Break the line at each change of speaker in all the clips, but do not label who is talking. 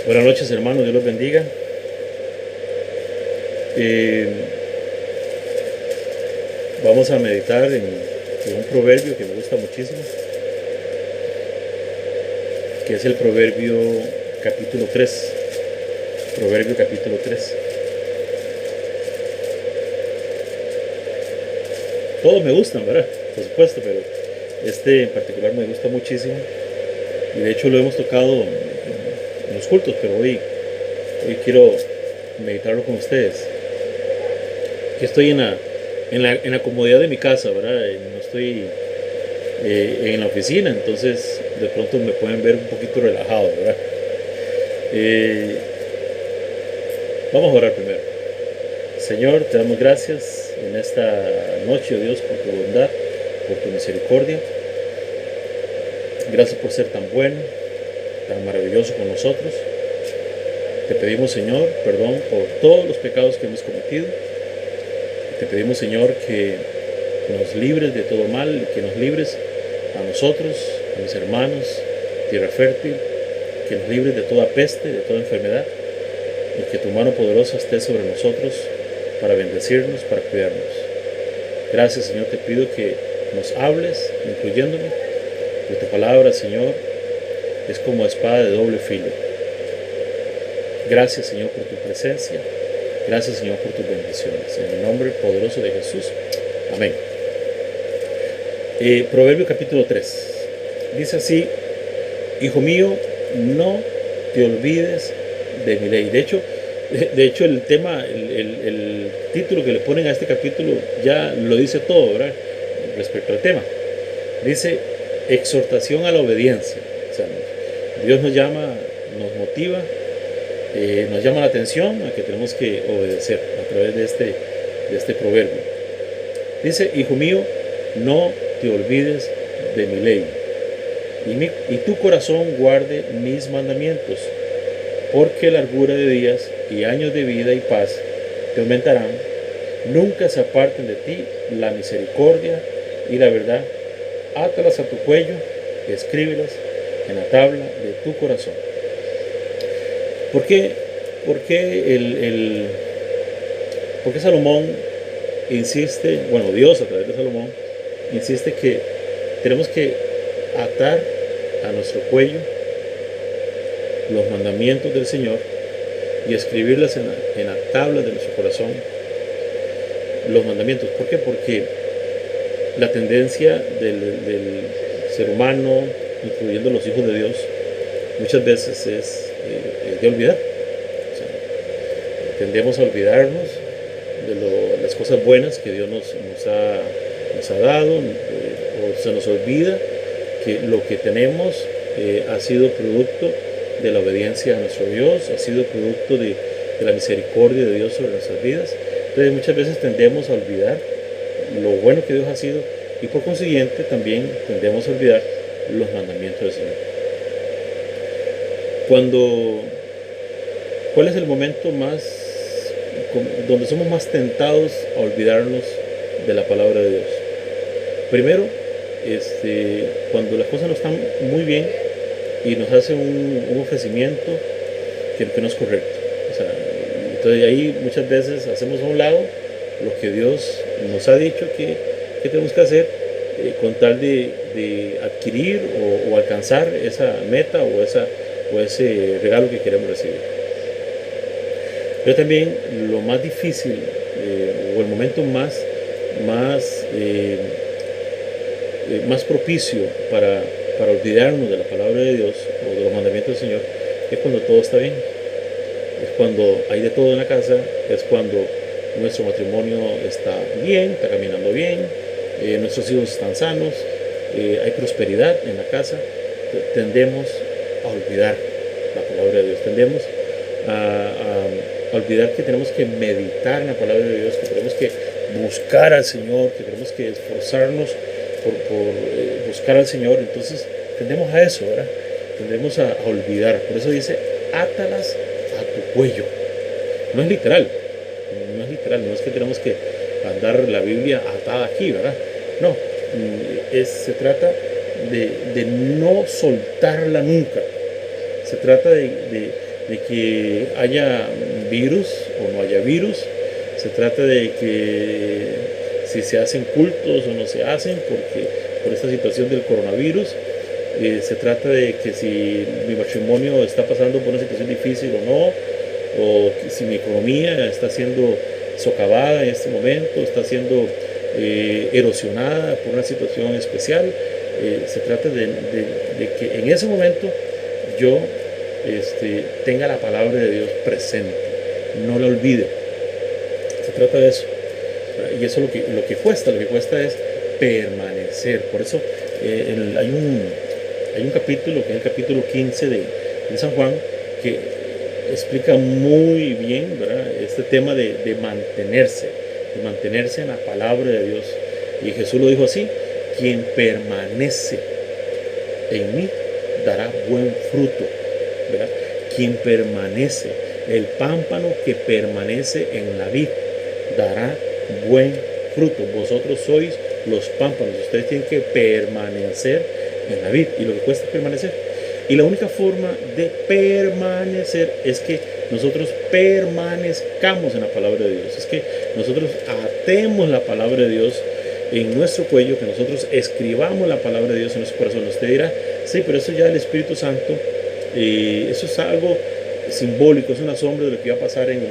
Buenas noches, hermanos, Dios los bendiga. Eh, Vamos a meditar en un proverbio que me gusta muchísimo, que es el proverbio capítulo 3. Proverbio capítulo 3. Todos me gustan, ¿verdad? Por supuesto, pero este en particular me gusta muchísimo. Y de hecho lo hemos tocado en los cultos, pero hoy quiero meditarlo con ustedes. Que estoy en la comodidad de mi casa, ¿verdad? No estoy en la oficina, entonces de pronto me pueden ver un poquito relajado, ¿verdad? Eh, Vamos a orar primero. Señor, te damos gracias en esta noche, oh Dios, por tu bondad, por tu misericordia. Gracias por ser tan bueno, tan maravilloso con nosotros. Te pedimos, Señor, perdón por todos los pecados que hemos cometido. Te pedimos, Señor, que nos libres de todo mal, que nos libres a nosotros, a mis hermanos, tierra fértil, que nos libres de toda peste, de toda enfermedad, y que tu mano poderosa esté sobre nosotros para bendecirnos, para cuidarnos. Gracias, Señor, te pido que nos hables, incluyéndome, porque tu palabra, Señor, es como espada de doble filo. Gracias, Señor, por tu presencia. Gracias, Señor, por tus bendiciones. En el nombre poderoso de Jesús. Amén. Proverbio capítulo 3. Dice así: Hijo mío, no te olvides de mi ley. De hecho el tema, el título que le ponen a este capítulo ya lo dice todo, ¿verdad? Respecto al tema. Dice exhortación a la obediencia. O sea, Dios nos llama, nos motiva, nos llama la atención a que tenemos que obedecer a través de este proverbio. Dice: Hijo mío, no te olvides de mi ley, y tu corazón guarde mis mandamientos, porque largura de días y años de vida y paz te aumentarán. Nunca se aparten de ti la misericordia y la verdad. Átalas a tu cuello, escríbelas en la tabla de tu corazón. ¿Por qué, por qué, por qué Salomón insiste, bueno, Dios a través de Salomón insiste que tenemos que atar a nuestro cuello los mandamientos del Señor y escribirlas en la tabla de nuestro corazón, los mandamientos? ¿Por qué? Porque la tendencia del ser humano, incluyendo los hijos de Dios, muchas veces es de olvidar. O sea, tendemos a olvidarnos de las cosas buenas que Dios nos ha dado, o se nos olvida que lo que tenemos ha sido producto de la obediencia a nuestro Dios, ha sido producto de la misericordia de Dios sobre nuestras vidas. Entonces muchas veces tendemos a olvidar lo bueno que Dios ha sido, y por consiguiente también tendemos a olvidar los mandamientos del Señor. ¿Cuál es el momento donde somos más tentados a olvidarnos de la palabra de Dios? Primero, cuando las cosas no están muy bien y nos hace un ofrecimiento que no es correcto. O sea, entonces ahí muchas veces hacemos a un lado lo que Dios nos ha dicho que tenemos que hacer, con tal de adquirir o alcanzar esa meta o ese regalo que queremos recibir. Pero también lo más difícil, o el momento más propicio para olvidarnos de la palabra de Dios o de los mandamientos del Señor, es cuando todo está bien. Es cuando hay de todo en la casa, es cuando nuestro matrimonio está bien, está caminando bien, nuestros hijos están sanos, hay prosperidad en la casa. Tendemos a olvidar la palabra de Dios, tendemos a olvidar que tenemos que meditar en la palabra de Dios, que tenemos que buscar al Señor, que tenemos que esforzarnos por buscar al Señor. Entonces tendemos a eso, ¿verdad? Tendemos a olvidar. Por eso dice: átalas a tu cuello. No es literal, no es que tenemos que andar la Biblia atada aquí, ¿verdad? No, se trata de no soltarla nunca. Se trata de que haya virus o no haya virus, se trata de que si se hacen cultos o no se hacen, porque por esta situación del coronavirus, se trata de que si mi matrimonio está pasando por una situación difícil o no, o si mi economía está siendo socavada en este momento, está siendo erosionada por una situación especial. Se trata de que en ese momento yo tenga la palabra de Dios presente, no la olvide. Se trata de eso. Y eso es lo que cuesta es permanecer. Por eso hay un capítulo, que es el capítulo 15 de San Juan, que explica muy bien, ¿verdad?, este tema de mantenerse en la palabra de Dios. Y Jesús lo dijo así: quien permanece en mí dará buen fruto, ¿verdad? Quien permanece, el pámpano que permanece en la vid dará buen fruto. Vosotros sois los pámpanos, ustedes tienen que permanecer en la vid, y lo que cuesta es permanecer. Y la única forma de permanecer es que nosotros permanezcamos en la palabra de Dios, es que nosotros atemos la palabra de Dios en nuestro cuello, que nosotros escribamos la palabra de Dios en nuestro corazón. Usted dirá: sí, pero eso ya el Espíritu Santo, eso es algo simbólico, es una sombra de lo que iba a pasar en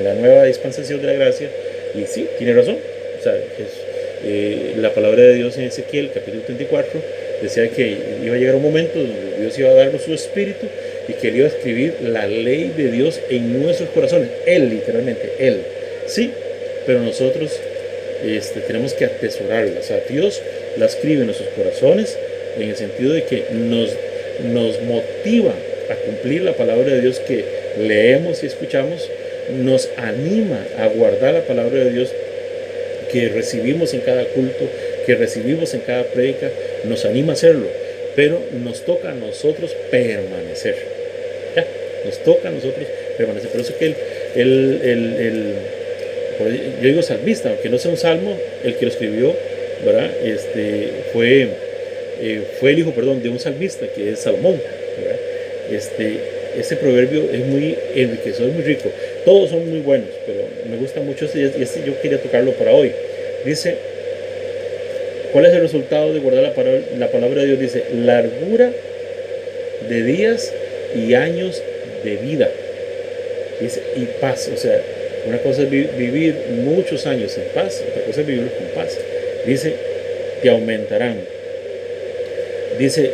la nueva dispensación de la gracia. Y sí, tiene razón. O sea, la palabra de Dios en Ezequiel capítulo 34 decía que iba a llegar un momento donde Dios iba a darnos su espíritu y que Él iba a escribir la ley de Dios en nuestros corazones. Él, literalmente, Él. Sí, pero nosotros tenemos que atesorarla. O sea, Dios la escribe en nuestros corazones en el sentido de que nos motiva a cumplir la palabra de Dios que leemos y escuchamos, nos anima a guardar la palabra de Dios que recibimos en cada culto, que recibimos en cada prédica, nos anima a hacerlo, pero nos toca a nosotros permanecer. ¿Ya? Nos toca a nosotros permanecer. Por eso que yo digo salmista, aunque no sea un salmo, el que lo escribió, ¿verdad? Fue el hijo, de un salmista, que es Salomón, ¿verdad? Este proverbio es muy enriquecedor, es muy rico. Todos son muy buenos, pero me gusta mucho y yo quería tocarlo para hoy. Dice: ¿cuál es el resultado de guardar la palabra de Dios? Dice: largura de días y años de vida. Dice: y paz. O sea, una cosa es vivir muchos años en paz, otra cosa es vivirlos con paz. Dice: te aumentarán. Dice: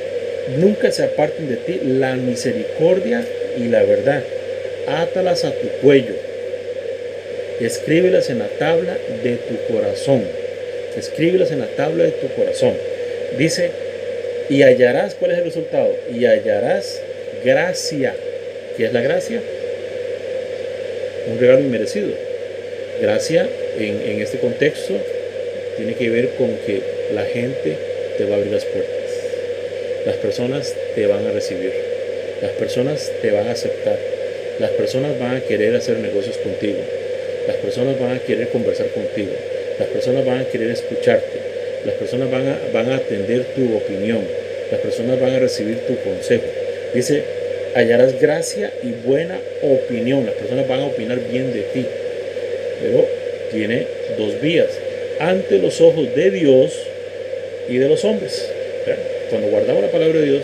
nunca se aparten de ti la misericordia y la verdad. Átalas a tu cuello. Escríbelas en la tabla de tu corazón. Escríbelas en la tabla de tu corazón. Dice: y hallarás, ¿cuál es el resultado? Y hallarás gracia. ¿Qué es la gracia? Un regalo inmerecido. Gracia en este contexto tiene que ver con que la gente te va a abrir las puertas. Las personas te van a recibir. Las personas te van a aceptar. Las personas van a querer hacer negocios contigo. Las personas van a querer conversar contigo. Las personas van a querer escucharte. Las personas van a atender tu opinión. Las personas van a recibir tu consejo. Dice: hallarás gracia y buena opinión. Las personas van a opinar bien de ti. Pero tiene dos vías: ante los ojos de Dios y de los hombres. Cuando guardamos la palabra de Dios,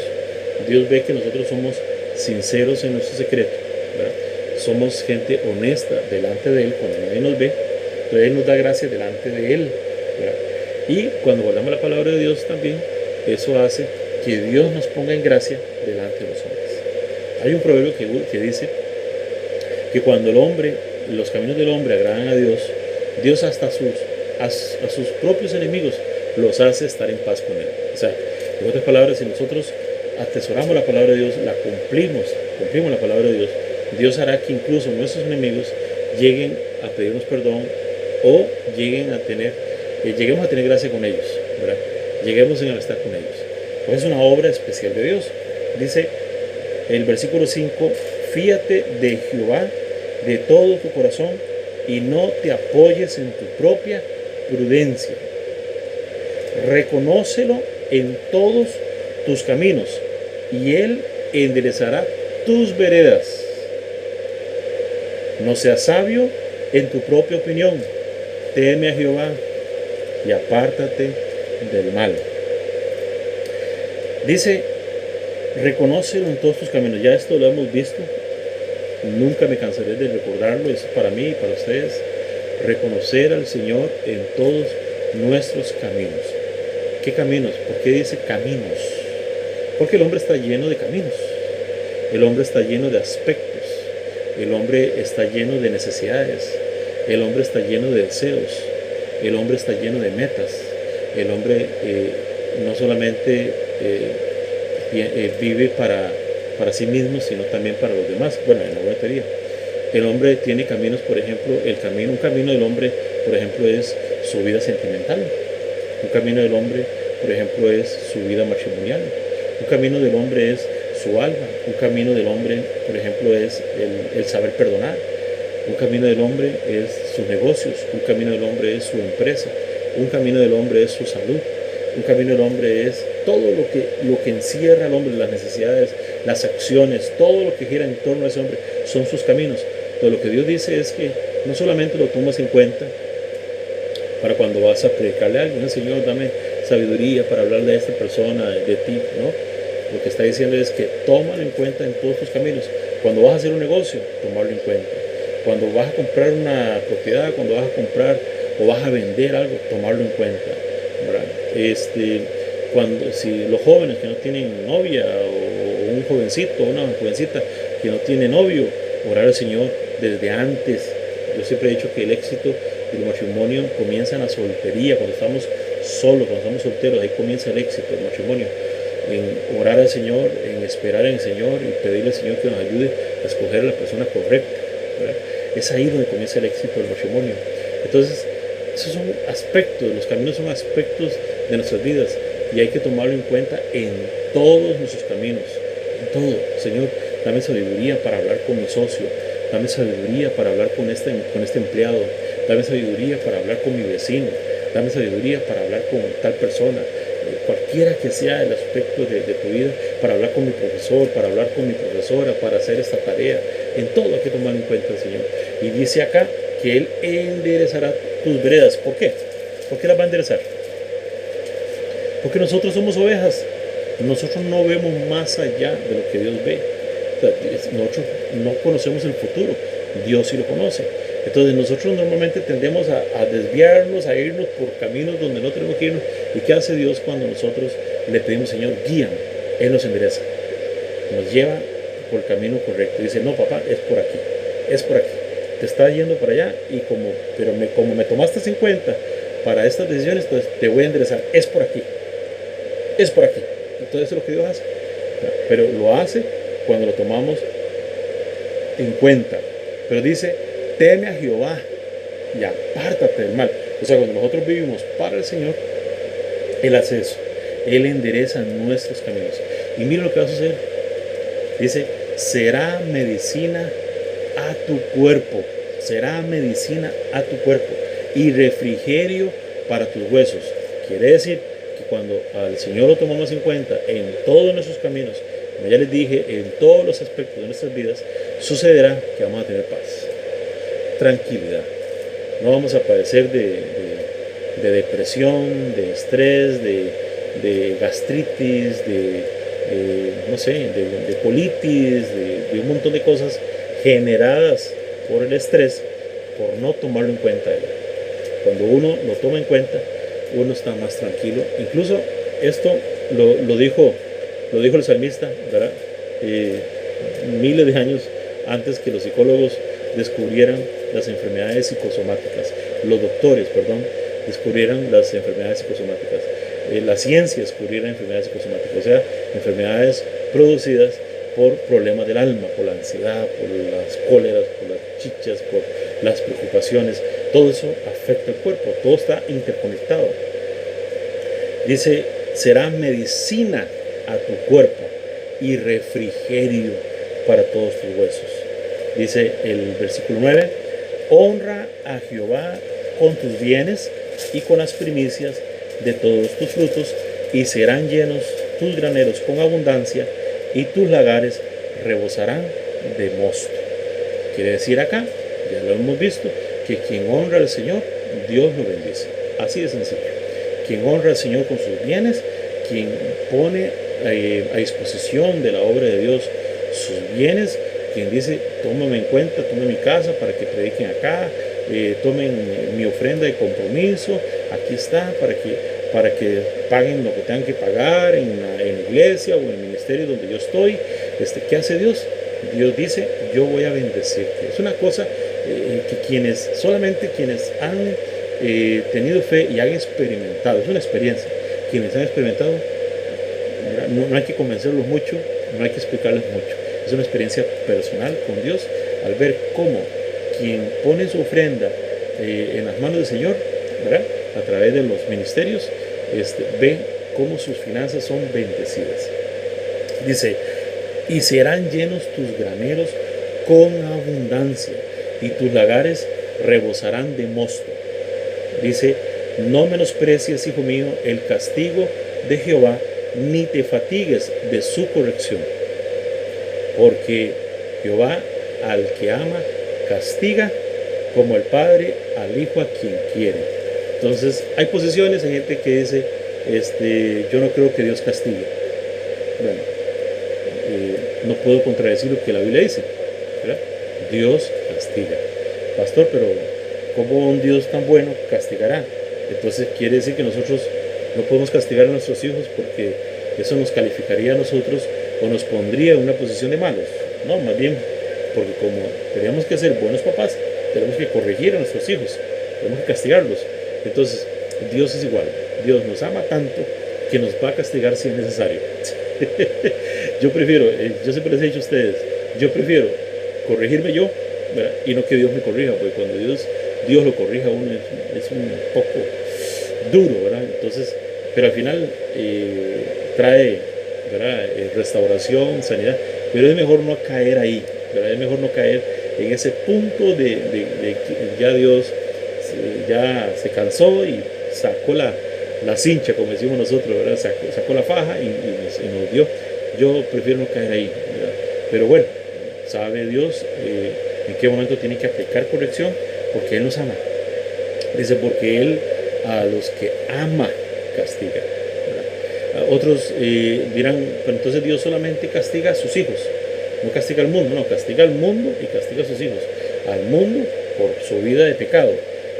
Dios ve que nosotros somos sinceros en nuestro secreto, ¿verdad? Somos gente honesta delante de Él cuando nadie nos ve. Entonces Él nos da gracia delante de Él, ¿verdad? Y cuando guardamos la palabra de Dios también, eso hace que Dios nos ponga en gracia delante de los hombres. Hay un proverbio que dice que cuando los caminos del hombre agradan a Dios, Dios hasta a sus propios enemigos los hace estar en paz con Él. O sea, en otras palabras, si nosotros atesoramos la palabra de Dios, la cumplimos la palabra de Dios, Dios hará que incluso nuestros enemigos lleguen a pedirnos perdón o lleguemos a tener gracia con ellos, ¿verdad? Lleguemos en amistad con ellos. Pues es una obra especial de Dios. Dice el versículo 5: fíate de Jehová de todo tu corazón y no te apoyes en tu propia prudencia. Reconócelo en todos tus caminos y Él enderezará tus veredas. No seas sabio en tu propia opinión. Teme a Jehová y apártate del mal. Dice, reconócelo en todos tus caminos. Ya esto lo hemos visto. Nunca me cansaré de recordarlo. Eso es para mí y para ustedes. Reconocer al Señor en todos nuestros caminos. ¿Qué caminos? ¿Por qué dice caminos? Porque el hombre está lleno de caminos. El hombre está lleno de aspectos. El hombre está lleno de necesidades. El hombre está lleno de deseos. El hombre está lleno de metas. El hombre no solamente vive para sí mismo, sino también para los demás. Bueno, en la buena teoría. El hombre tiene caminos, por ejemplo, un camino del hombre, por ejemplo, es su vida sentimental. Un camino del hombre, por ejemplo, es su vida matrimonial. Un camino del hombre es su alma. Un camino del hombre, por ejemplo, es el saber perdonar. Un camino del hombre es sus negocios. Un camino del hombre es su empresa. Un camino del hombre es su salud. Un camino del hombre es todo lo que encierra al hombre, las necesidades, las acciones, todo lo que gira en torno a ese hombre, son sus caminos. Entonces lo que Dios dice es que no solamente lo tomas en cuenta para cuando vas a predicarle a alguien, Señor, dame sabiduría para hablarle a esta persona de ti, ¿no? Lo que está diciendo es que tómalo en cuenta en todos tus caminos. Cuando vas a hacer un negocio, tomarlo en cuenta. Cuando vas a comprar una propiedad, cuando vas a comprar o vas a vender algo, tomarlo en cuenta, ¿verdad? Si los jóvenes que no tienen novia o un jovencito o una jovencita que no tiene novio, orar al Señor desde antes. Yo siempre he dicho que el éxito del matrimonio comienza en la soltería, cuando estamos solos, cuando estamos solteros, ahí comienza el éxito del matrimonio. En orar al Señor, en esperar en el Señor y pedirle al Señor que nos ayude a escoger a la persona correcta, ¿verdad? Es ahí donde comienza el éxito del matrimonio. Entonces, esos son aspectos, los caminos son aspectos de nuestras vidas y hay que tomarlo en cuenta en todos nuestros caminos, en todo. Señor, dame sabiduría para hablar con mi socio, dame sabiduría para hablar con este empleado, dame sabiduría para hablar con mi vecino, dame sabiduría para hablar con tal persona, cualquiera que sea el aspecto de tu vida, para hablar con mi profesor, para hablar con mi profesora, para hacer esta tarea. En todo hay que tomar en cuenta al Señor. Y dice acá que Él enderezará tus veredas. ¿Por qué? ¿Por qué las va a enderezar? Porque nosotros somos ovejas. Nosotros no vemos más allá de lo que Dios ve. O sea, nosotros no conocemos el futuro. Dios sí lo conoce. Entonces nosotros normalmente tendemos a desviarnos, a irnos por caminos donde no tenemos que irnos. ¿Y qué hace Dios cuando nosotros le pedimos, Señor, guíame? Él nos endereza. Nos lleva por el camino correcto. Dice, no, papá, es por aquí. Es por aquí. Te está yendo para allá y como me tomaste en cuenta para estas decisiones, entonces te voy a enderezar. Es por aquí. Es por aquí. Entonces eso es lo que Dios hace. Pero lo hace cuando lo tomamos en cuenta. Pero dice, teme a Jehová y apártate del mal. O sea, cuando nosotros vivimos para el Señor, Él hace eso. Él endereza nuestros caminos. Y mira lo que va a suceder. Dice, será medicina a tu cuerpo. Será medicina a tu cuerpo y refrigerio para tus huesos. Quiere decir que cuando al Señor lo tomamos en cuenta en todos nuestros caminos, como ya les dije, en todos los aspectos de nuestras vidas, sucederá que vamos a tener paz, tranquilidad. No vamos a padecer de depresión, de estrés, de gastritis, no sé, de colitis, de un montón de cosas generadas por el estrés, por no tomarlo en cuenta. Cuando uno lo toma en cuenta, uno está más tranquilo. Incluso esto lo dijo el salmista, ¿verdad? Miles de años antes que los psicólogos descubrieran las enfermedades psicosomáticas, los doctores, descubrieran las enfermedades psicosomáticas, la ciencia descubriera enfermedades psicosomáticas, o sea, enfermedades producidas por problemas del alma, por la ansiedad, por las cóleras, por las chichas, por las preocupaciones. Todo eso afecta al cuerpo, todo está interconectado. Dice, será medicina a tu cuerpo y refrigerio para todos tus huesos. Dice el versículo 9, honra a Jehová con tus bienes y con las primicias de todos tus frutos, y serán llenos tus graneros con abundancia, y tus lagares rebosarán de mosto. Quiere decir acá Ya lo hemos visto, que quien honra al Señor, Dios lo bendice. Así de sencillo. Quien honra al Señor con sus bienes, quien pone a disposición de la obra de Dios sus bienes, quien dice, tómame en cuenta, tomen mi casa para que prediquen acá, tomen mi ofrenda de compromiso, aquí está, para que paguen lo que tengan que pagar en la iglesia o en el ministerio donde yo estoy. ¿Qué hace Dios? Dios dice, yo voy a bendecirte. Es una cosa que solamente quienes han tenido fe y han experimentado, es una experiencia, quienes han experimentado, no hay que convencerlos mucho, no hay que explicarles mucho, es una experiencia personal con Dios, al ver cómo quien pone su ofrenda en las manos del Señor, ¿verdad?, a través de los ministerios, ve cómo sus finanzas son bendecidas. Dice, y serán llenos tus graneros con abundancia, y tus lagares rebosarán de mosto. Dice, no menosprecies, hijo mío, el castigo de Jehová, ni te fatigues de su corrección, porque Jehová al que ama castiga, como el padre al hijo a quien quiere. Entonces hay posiciones, hay gente que dice, yo no creo que Dios castigue. Bueno, no puedo contradecir lo que la Biblia dice, ¿verdad? Dios castiga. Pastor, pero ¿cómo un Dios tan bueno castigará? Entonces quiere decir que nosotros no podemos castigar a nuestros hijos, porque eso nos calificaría a nosotros o nos pondría en una posición de malos. No, más bien, porque como tenemos que ser buenos papás, tenemos que corregir a nuestros hijos, tenemos que castigarlos. Entonces, Dios es igual. Dios nos ama tanto que nos va a castigar si es necesario. Yo prefiero, yo siempre les he dicho a ustedes, yo prefiero corregirme yo, ¿verdad?, y no que Dios me corrija, porque cuando Dios lo corrija a uno es un poco duro, ¿verdad? Entonces, pero al final trae, ¿verdad?, restauración, sanidad, pero es mejor no caer ahí, ¿verdad? Es mejor no caer en ese punto de que ya Dios ya se cansó y sacó la cincha, como decimos nosotros, ¿verdad? Sacó la faja y nos dio. Yo prefiero no caer ahí, ¿verdad? Pero bueno, sabe Dios en qué momento tiene que aplicar corrección, porque Él nos ama. Dice, porque Él a los que ama castiga, ¿verdad? Otros dirán, pero entonces Dios solamente castiga a sus hijos, no castiga al mundo. No, castiga al mundo y castiga a sus hijos. Al mundo por su vida de pecado,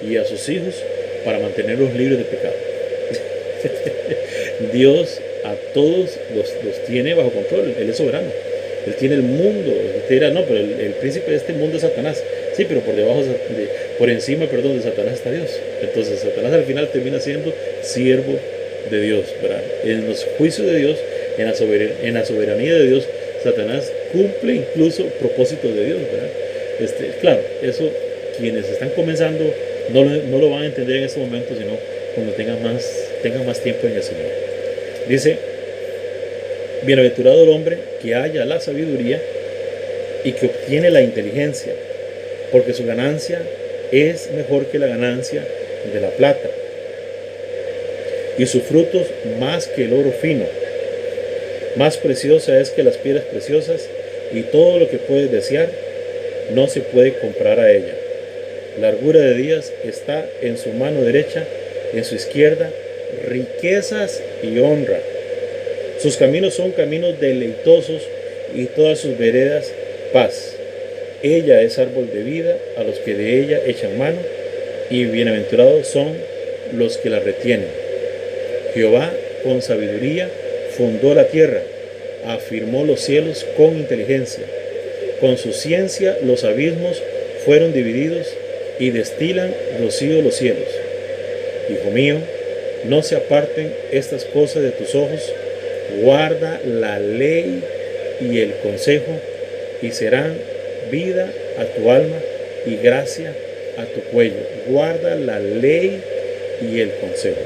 y a sus hijos para mantenerlos libres de pecado. Dios a todos los tiene bajo control. Él es soberano, Él tiene el mundo. Usted dirá, no, pero el príncipe de este mundo es Satanás. Sí, pero por encima de Satanás está Dios. Entonces Satanás al final termina siendo siervo de Dios, ¿verdad? En los juicios de Dios, en la soberanía de Dios, Satanás cumple incluso propósitos de Dios, ¿verdad? Claro, eso quienes están comenzando no lo van a entender en este momento, sino cuando tengan más tiempo en el Señor. Dice, bienaventurado el hombre que halla la sabiduría y que obtiene la inteligencia, porque su ganancia es mejor que la ganancia de la plata, y sus frutos más que el oro fino. Más preciosa es que las piedras preciosas, y todo lo que puedes desear no se puede comprar a ella. Largura de días está en su mano derecha, en su izquierda riquezas y honra. Sus caminos son caminos deleitosos, y todas sus veredas paz. Ella es árbol de vida a los que de ella echan mano, y bienaventurados son los que la retienen. Jehová con sabiduría fundó la tierra, afirmó los cielos con inteligencia. Con su ciencia los abismos fueron divididos, y destilan rocío los cielos. Hijo mío, no se aparten estas cosas de tus ojos, guarda la ley y el consejo, y serán vida a tu alma y gracia a tu cuello. Guarda la ley y el consejo.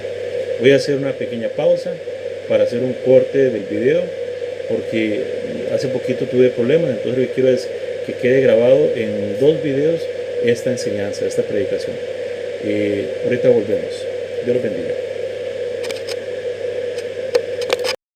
Voy a hacer una pequeña pausa para hacer un corte del video, porque hace poquito tuve problemas. Entonces lo que quiero es que quede grabado en 2 videos esta enseñanza, esta predicación. Ahorita volvemos. Dios los bendiga.